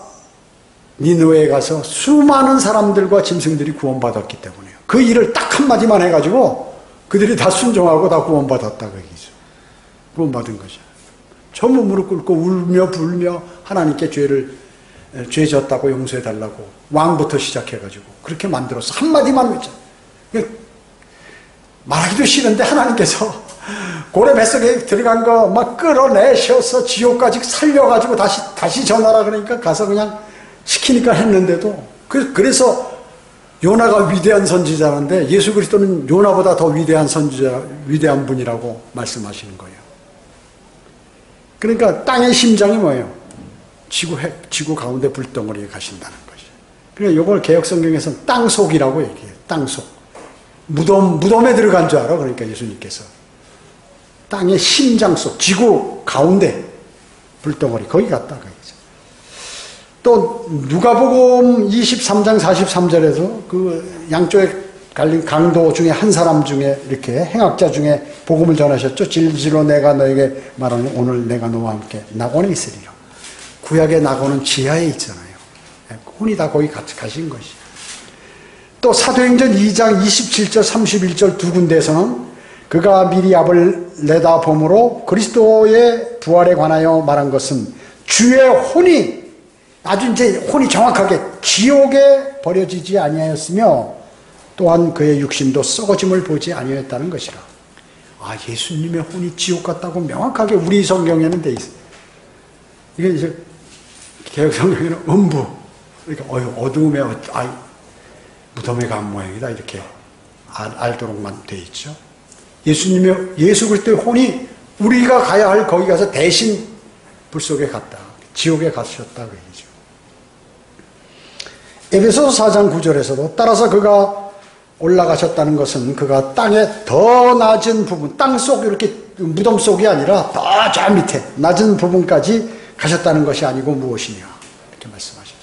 니느웨에 가서 수많은 사람들과 짐승들이 구원받았기 때문에요. 그 일을 딱 한마디만 해가지고 그들이 다 순종하고 다 구원받았다고 얘기죠. 구원받은 거죠. 전부 무릎 꿇고 울며 불며 하나님께 죄 졌다고 용서해달라고 왕부터 시작해가지고 그렇게 만들었어. 한마디만 했죠. 말하기도 싫은데 하나님께서 고래 뱃속에 들어간 거 막 끌어내셔서 지옥까지 살려가지고 다시 전하라 그러니까 가서 그냥 시키니까 했는데도 그래서 요나가 위대한 선지자인데 예수 그리스도는 요나보다 더 위대한 선지자, 위대한 분이라고 말씀하시는 거예요. 그러니까 땅의 심장이 뭐예요? 지구 가운데 불덩어리에 가신다는 거죠. 그러니까 이걸 개혁성경에서는 땅속이라고 얘기해요. 땅속. 무덤에 들어간 줄 알아. 그러니까 예수님께서. 땅의 심장 속, 지구 가운데 불덩어리, 거기 갔다. 그러죠. 또 누가복음 23장 43절에서 그 양쪽에 갈린 강도 중에 한 사람 중에 이렇게 행악자 중에 복음을 전하셨죠. 진실로 내가 너에게 말하니 오늘 내가 너와 함께 낙원에 있으리라. 구약의 낙원은 지하에 있잖아요. 혼이 다 거기 같이 가신 것이에요. 또 사도행전 2장 27절 31절 두 군데에서는 그가 미리 앞을 내다봄으로 그리스도의 부활에 관하여 말한 것은 주의 혼이 아주 이제 혼이 정확하게 지옥에 버려지지 아니하였으며 또한 그의 육신도 썩어짐을 보지 아니하였다는 것이라. 아, 예수님의 혼이 지옥 갔다고 명확하게 우리 성경에는 돼 있어요. 이게 이제 개혁 성경에는 음부, 그러니까 어두움에 무덤에 간 모양이다 이렇게 알도록만 돼 있죠. 예수 그리스도의 혼이 우리가 가야 할 거기 가서 대신 불 속에 갔다, 지옥에 가셨다고 얘기죠. 에베소서 4장 9절에서도 따라서 그가 올라가셨다는 것은 그가 땅의 더 낮은 부분, 땅속 이렇게 무덤 속이 아니라 더 저 밑에 낮은 부분까지 가셨다는 것이 아니고 무엇이냐 이렇게 말씀하셨어요.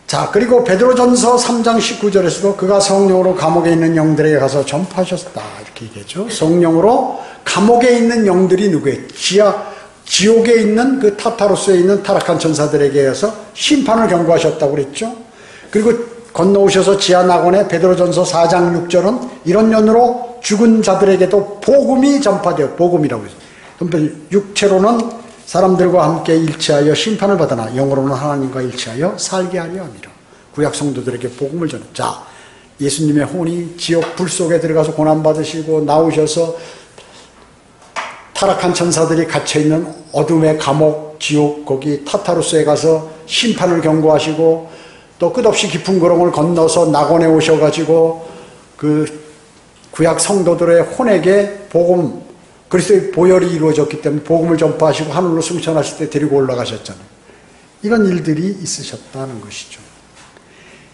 자, 그리고 베드로전서 3장 19절에서도 그가 성령으로 감옥에 있는 영들에게 가서 전파하셨다 이렇게 얘기했죠. 성령으로 감옥에 있는 영들이 누구예요? 지옥에 있는 그 타타로스에 있는 타락한 천사들에게 해서 심판을 경고하셨다고 그랬죠. 그리고 건너오셔서 지하 낙원의 베드로전서 4장 6절은 이런 연으로 죽은 자들에게도 복음이 전파되어 복음이라고 했어요. 육체로는 사람들과 함께 일치하여 심판을 받으나 영으로는 하나님과 일치하여 살게 하려 함이라. 구약 성도들에게 복음을 전해. 자, 예수님의 혼이 지옥 불 속에 들어가서 고난받으시고 나오셔서 타락한 천사들이 갇혀있는 어둠의 감옥, 지옥, 거기 타타루스에 가서 심판을 경고하시고 또 끝없이 깊은 거름을 건너서 낙원에 오셔가지고 그 구약 성도들의 혼에게 복음, 그리스도의 보혈이 이루어졌기 때문에 복음을 전파하시고 하늘로 승천하실 때 데리고 올라가셨잖아요. 이런 일들이 있으셨다는 것이죠.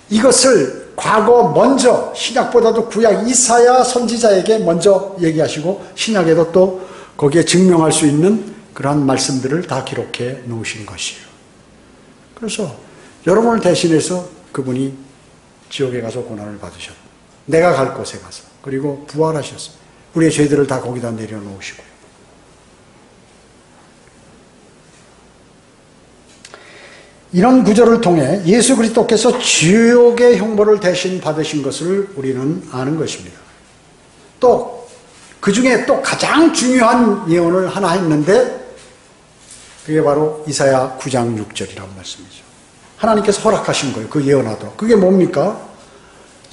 이것을 과거 먼저 신약보다도 구약 이사야 선지자에게 먼저 얘기하시고 신약에도 또 거기에 증명할 수 있는 그러한 말씀들을 다 기록해 놓으신 것이에요. 그래서 여러분을 대신해서 그분이 지옥에 가서 고난을 받으셨고 내가 갈 곳에 가서 그리고 부활하셨어요. 우리의 죄들을 다 거기다 내려놓으시고요. 이런 구절을 통해 예수 그리스도께서 지옥의 형벌을 대신 받으신 것을 우리는 아는 것입니다. 또 그 중에 또 가장 중요한 예언을 하나 했는데 그게 바로 이사야 9장 6절이라는 말씀이죠. 하나님께서 허락하신 거예요. 그 예언하도록. 그게 뭡니까?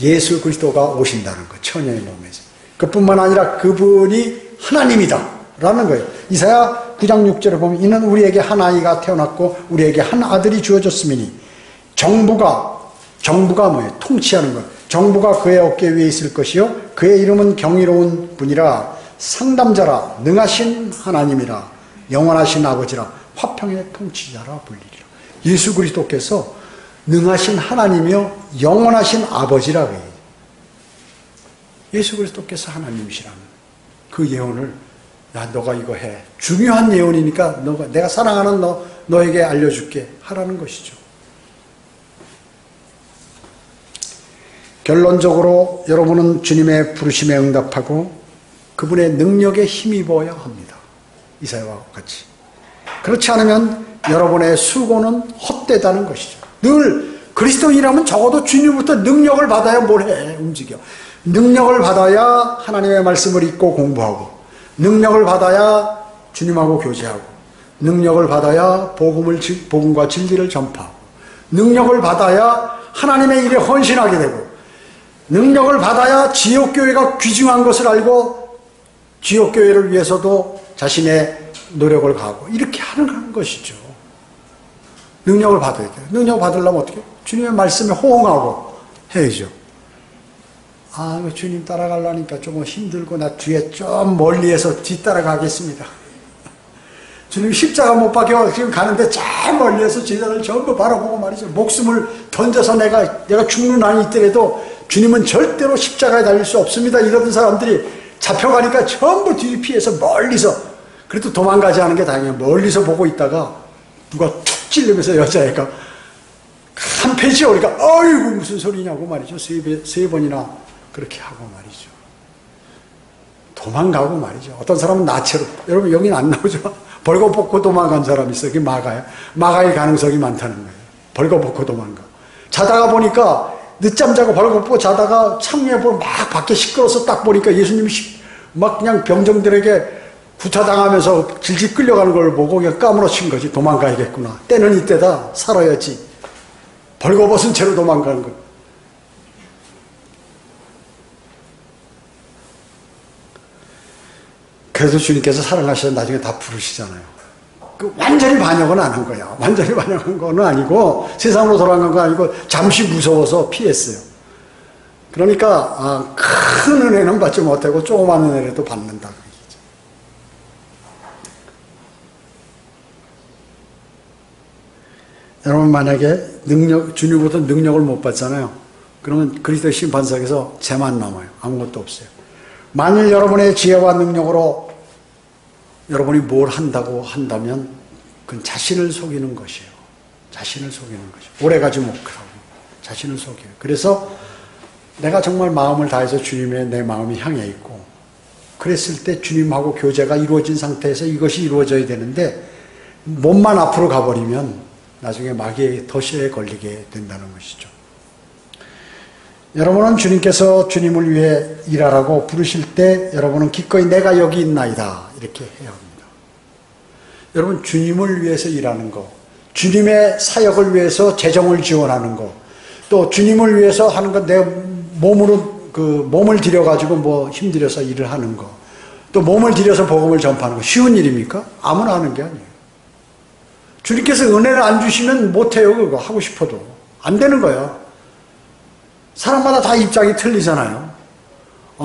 예수 그리스도가 오신다는 거. 처녀의 몸에서. 그뿐만 아니라 그분이 하나님이다 라는 거예요. 이사야 9장 6절에 보면 이는 우리에게 한 아이가 태어났고 우리에게 한 아들이 주어졌으니 정부가 뭐예요? 통치하는 것. 정부가 그의 어깨 위에 있을 것이요 그의 이름은 경이로운 분이라 상담자라 능하신 하나님이라 영원하신 아버지라 화평의 통치자라 불리리라. 예수 그리스도께서 능하신 하나님이요 영원하신 아버지라고 해요. 예수 그리스도께서 하나님이시라는 그 예언을 야 너가 이거 해. 중요한 예언이니까 내가 사랑하는 너에게 알려줄게 하라는 것이죠. 결론적으로 여러분은 주님의 부르심에 응답하고 그분의 능력에 힘입어야 합니다. 이사야와 같이. 그렇지 않으면 여러분의 수고는 헛되다는 것이죠. 늘 그리스도인이라면 적어도 주님부터 능력을 받아야 뭘 해, 움직여. 능력을 받아야 하나님의 말씀을 읽고 공부하고 능력을 받아야 주님하고 교제하고 능력을 받아야 복음과 진리를 전파하고 능력을 받아야 하나님의 일에 헌신하게 되고 능력을 받아야 지역교회가 귀중한 것을 알고 지역교회를 위해서도 자신의 노력을 가하고 이렇게 하는 것이죠. 능력을 받아야 돼요. 능력을 받으려면 어떻게 해요? 주님의 말씀에 호응하고 해야죠. 아, 주님 따라가려니까 조금 힘들고 나 뒤에 좀 멀리에서 뒤따라가겠습니다. 주님 십자가 못 박혀 지금 가는데 저 멀리에서 제자들 전부 바라보고 말이죠. 목숨을 던져서 내가 죽는 한이 있더라도 주님은 절대로 십자가에 달릴 수 없습니다. 이러던 사람들이 잡혀가니까 전부 뒤 피해서 멀리서 그래도 도망가지 않은 게 다행이에요. 멀리서 보고 있다가 누가 툭 찔르면서 여자애가 한패지 오니까 어이구 무슨 소리냐고 말이죠. 세 번이나 그렇게 하고 말이죠. 도망가고 말이죠. 어떤 사람은 나체로 여러분 여기는 안 나오죠. 벌거벗고 도망간 사람이 있어요. 그게 마가예요. 마가의 가능성이 많다는 거예요. 벌거벗고 도망가. 자다가 보니까 늦잠 자고 벌거벗고 자다가 창문에 보면 막 밖에 시끄러워서 딱 보니까 예수님이 막 그냥 병정들에게 구타당하면서 질질 끌려가는 걸 보고 그냥 까무러친 거지. 도망가야겠구나. 때는 이때다. 살아야지. 벌거벗은 채로 도망가는 거예요. 그래서 주님께서 사랑하셔서 나중에 다 부르시잖아요. 완전히 반역은 안 한 거야. 완전히 반역한 거는 아니고 세상으로 돌아간 건 아니고 잠시 무서워서 피했어요. 그러니까 큰 은혜는 받지 못하고 조그만 은혜라도 받는다. 여러분 만약에 주님으로부터 능력을 못 받잖아요. 그러면 그리스도의 심판석에서 죄만 남아요. 아무것도 없어요. 만일 여러분의 지혜와 능력으로 여러분이 뭘 한다고 한다면 그건 자신을 속이는 것이에요. 자신을 속이는 것이에요. 오래가지 못하고 자신을 속여요. 그래서 내가 정말 마음을 다해서 주님의 내 마음이 향해 있고 그랬을 때 주님하고 교제가 이루어진 상태에서 이것이 이루어져야 되는데 몸만 앞으로 가버리면 나중에 마귀의 덫에 걸리게 된다는 것이죠. 여러분은 주님께서 주님을 위해 일하라고 부르실 때 여러분은 기꺼이 내가 여기 있나이다 이렇게 해야 합니다. 여러분 주님을 위해서 일하는 거, 주님의 사역을 위해서 재정을 지원하는 거, 또 주님을 위해서 하는 거, 내 몸으로 몸을 들여가지고 뭐 힘들여서 일을 하는 거, 또 몸을 들여서 복음을 전파하는 거 쉬운 일입니까? 아무나 하는 게 아니에요. 주님께서 은혜를 안 주시면 못해요. 그거 하고 싶어도 안 되는 거예요. 사람마다 다 입장이 틀리잖아요.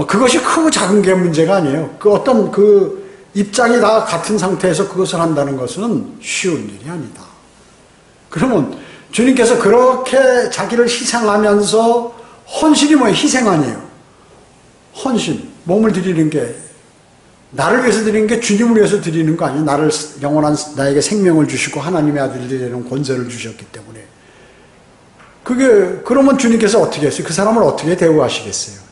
그것이 크고 작은 게 문제가 아니에요. 어떤 입장이 다 같은 상태에서 그것을 한다는 것은 쉬운 일이 아니다. 그러면 주님께서 그렇게 자기를 희생하면서 헌신이 뭐예요? 희생 아니에요. 헌신. 몸을 드리는 게 나를 위해서 드리는 게 주님을 위해서 드리는 거 아니에요. 나를 영원한 나에게 생명을 주시고 하나님의 아들이 되는 권세를 주셨기 때문에. 그러면 주님께서 어떻게 했어요? 그 사람을 어떻게 대우하시겠어요?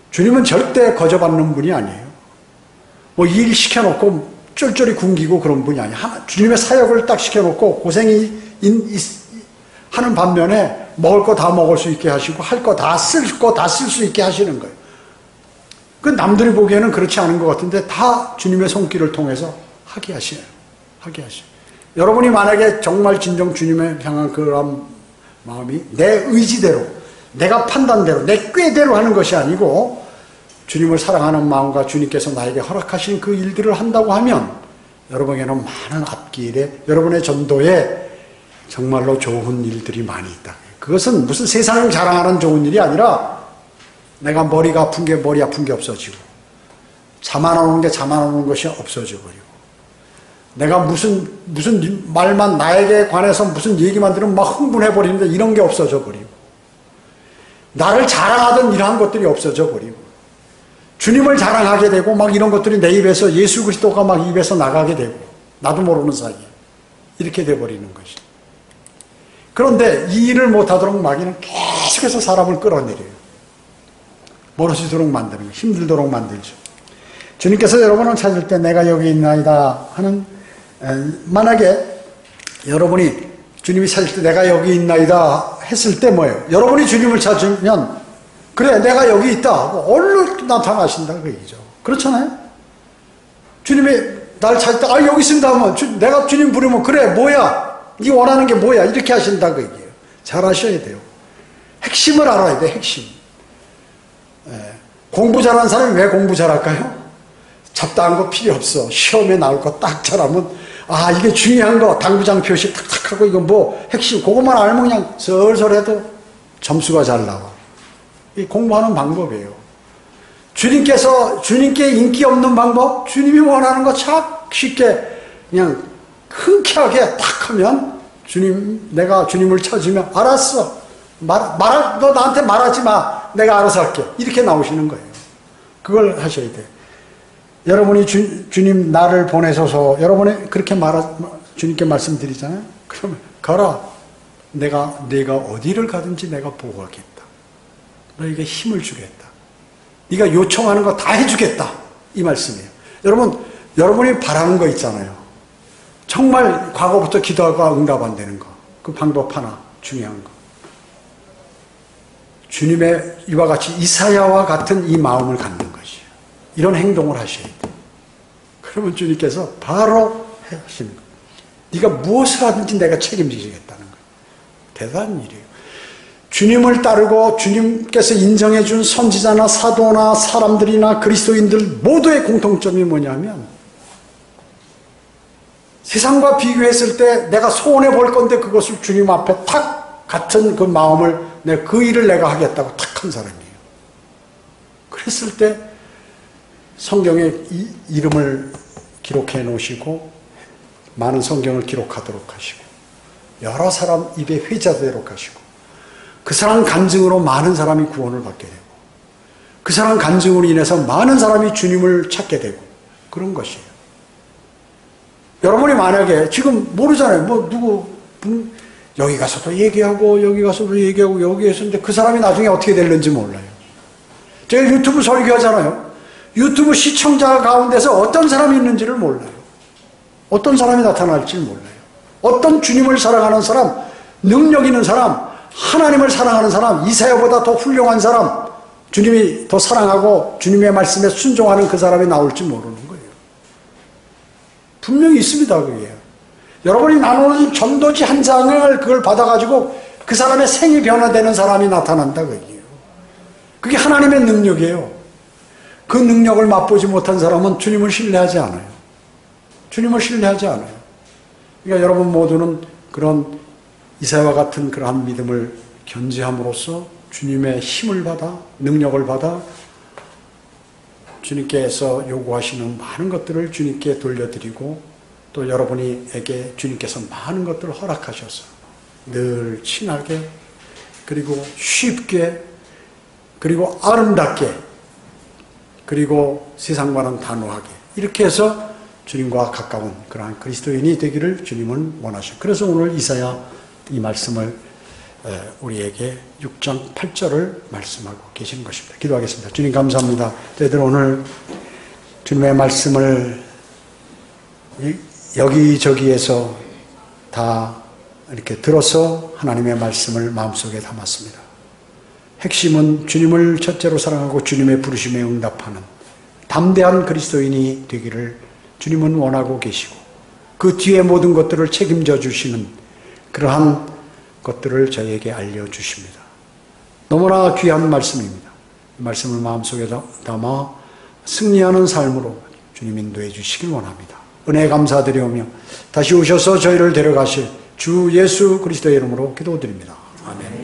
주님은 절대 거저받는 분이 아니에요. 뭐 일 시켜놓고 쫄쫄이 굶기고 그런 분이 아니에요. 주님의 사역을 딱 시켜놓고 고생이 하는 반면에 먹을 거 다 먹을 수 있게 하시고 할 거 다 쓸 거 다 쓸 수 있게 하시는 거예요. 그 남들이 보기에는 그렇지 않은 것 같은데 다 주님의 손길을 통해서 하게 하셔요. 여러분이 만약에 정말 진정 주님을 향한 그런 마음이 내 의지대로, 내가 판단대로, 내 꾀대로 하는 것이 아니고 주님을 사랑하는 마음과 주님께서 나에게 허락하신 그 일들을 한다고 하면 여러분에게는 많은 앞길에, 여러분의 전도에 정말로 좋은 일들이 많이 있다. 그것은 무슨 세상을 자랑하는 좋은 일이 아니라 내가 머리가 아픈 게 머리 아픈 게 없어지고 잠 안 오는 게 잠 안 오는 것이 없어져 버리고 내가 무슨 말만 나에게 관해서 무슨 얘기만 들으면 막 흥분해 버리는데 이런 게 없어져 버리고 나를 자랑하던 이러한 것들이 없어져 버리고 주님을 자랑하게 되고 막 이런 것들이 내 입에서 예수 그리스도가 막 입에서 나가게 되고 나도 모르는 사이에 이렇게 돼버리는 것이. 그런데 이 일을 못하도록 마귀는 계속해서 사람을 끌어내려요. 멀어지도록 만드는 거예요. 힘들도록 만들죠. 주님께서 여러분을 찾을 때 내가 여기 있나이다 하는, 만약에 여러분이 주님이 찾을 때 내가 여기 있나이다 했을 때 뭐예요? 여러분이 주님을 찾으면 그래 내가 여기 있다 하고 얼른 나타나신다 그 얘기죠. 그렇잖아요? 주님이 나를 찾을 때 여기 있습니다 하면 내가 주님 부르면 그래 뭐야? 네 원하는 게 뭐야? 이렇게 하신다 그 얘기예요. 잘 하셔야 돼요. 핵심을 알아야 돼. 핵심. 공부 잘하는 사람이 왜 공부 잘할까요? 잡다한 거 필요 없어. 시험에 나올 거 딱 잘하면 이게 중요한 거 당구장 표시 탁탁 하고 이거 뭐 핵심 그것만 알면 그냥 설설 해도 점수가 잘 나와. 이 공부하는 방법이에요. 주님께 인기 없는 방법, 주님이 원하는 거 착 쉽게 그냥 흔쾌하게 딱 하면 내가 주님을 찾으면 알았어. 너 나한테 말하지 마. 내가 알아서 할게. 이렇게 나오시는 거예요. 그걸 하셔야 돼요. 여러분이 주님 나를 보내소서 여러분이 그렇게 주님께 말씀드리잖아요. 그러면 가라. 네가 어디를 가든지 내가 보호하겠다. 너에게 힘을 주겠다. 네가 요청하는 거 다 해주겠다. 이 말씀이에요. 여러분이 바라는 거 있잖아요. 정말 과거부터 기도하고 응답 안 되는 거. 그 방법 하나 중요한 거. 주님의 이와 같이 이사야와 같은 이 마음을 갖는 것이에요. 이런 행동을 하셔야 돼요. 그러면 주님께서 바로 하시는 거예요. 네가 무엇을 하든지 내가 책임지겠다는 거예요. 대단한 일이에요. 주님을 따르고 주님께서 인정해 준 선지자나 사도나 사람들이나 그리스도인들 모두의 공통점이 뭐냐면 세상과 비교했을 때 내가 소원해 볼 건데 그것을 주님 앞에 탁 같은 그 마음을 그 일을 내가 하겠다고 탁 한 사람이에요. 그랬을 때 성경에 이름을 기록해 놓으시고 많은 성경을 기록하도록 하시고 여러 사람 입에 회자되도록 하시고 그 사람 간증으로 많은 사람이 구원을 받게 되고 그 사람 간증으로 인해서 많은 사람이 주님을 찾게 되고 그런 것이에요. 여러분이 만약에 지금 모르잖아요. 뭐 누구 여기 가서도 얘기하고 여기 가서도 얘기하고 여기에서 근데 그 사람이 나중에 어떻게 될는지 몰라요. 제가 유튜브 설교하잖아요. 유튜브 시청자 가운데서 어떤 사람이 있는지를 몰라요. 어떤 사람이 나타날지 몰라요. 어떤 주님을 사랑하는 사람, 능력 있는 사람, 하나님을 사랑하는 사람, 이사야보다 더 훌륭한 사람, 주님이 더 사랑하고 주님의 말씀에 순종하는 그 사람이 나올지 모르는 거예요. 분명히 있습니다. 그게. 여러분이 나누는 전도지 한 장을 그걸 받아가지고 그 사람의 생이 변화되는 사람이 나타난다. 그게요. 그게 하나님의 능력이에요. 그 능력을 맛보지 못한 사람은 주님을 신뢰하지 않아요. 주님을 신뢰하지 않아요. 그러니까 여러분 모두는 그런 이사야와 같은 그러한 믿음을 견지함으로써 주님의 힘을 받아 능력을 받아 주님께서 요구하시는 많은 것들을 주님께 돌려드리고 또 여러분에게 주님께서 많은 것들을 허락하셔서 늘 친하게 그리고 쉽게 그리고 아름답게 그리고 세상과는 단호하게 이렇게 해서 주님과 가까운 그러한 그리스도인이 되기를 주님은 원하시고 그래서 오늘 이사야 이 말씀을 우리에게 6장 8절을 말씀하고 계시는 것입니다. 기도하겠습니다. 주님 감사합니다. 저희들 오늘 주님의 말씀을 여기저기에서 다 이렇게 들어서 하나님의 말씀을 마음속에 담았습니다. 핵심은 주님을 첫째로 사랑하고 주님의 부르심에 응답하는 담대한 그리스도인이 되기를 주님은 원하고 계시고 그 뒤에 모든 것들을 책임져 주시는 그러한 것들을 저희에게 알려주십니다. 너무나 귀한 말씀입니다. 이 말씀을 마음속에 담아 승리하는 삶으로 주님 인도해 주시길 원합니다. 은혜 감사드리오며 다시 오셔서 저희를 데려가실 주 예수 그리스도의 이름으로 기도드립니다. 아멘.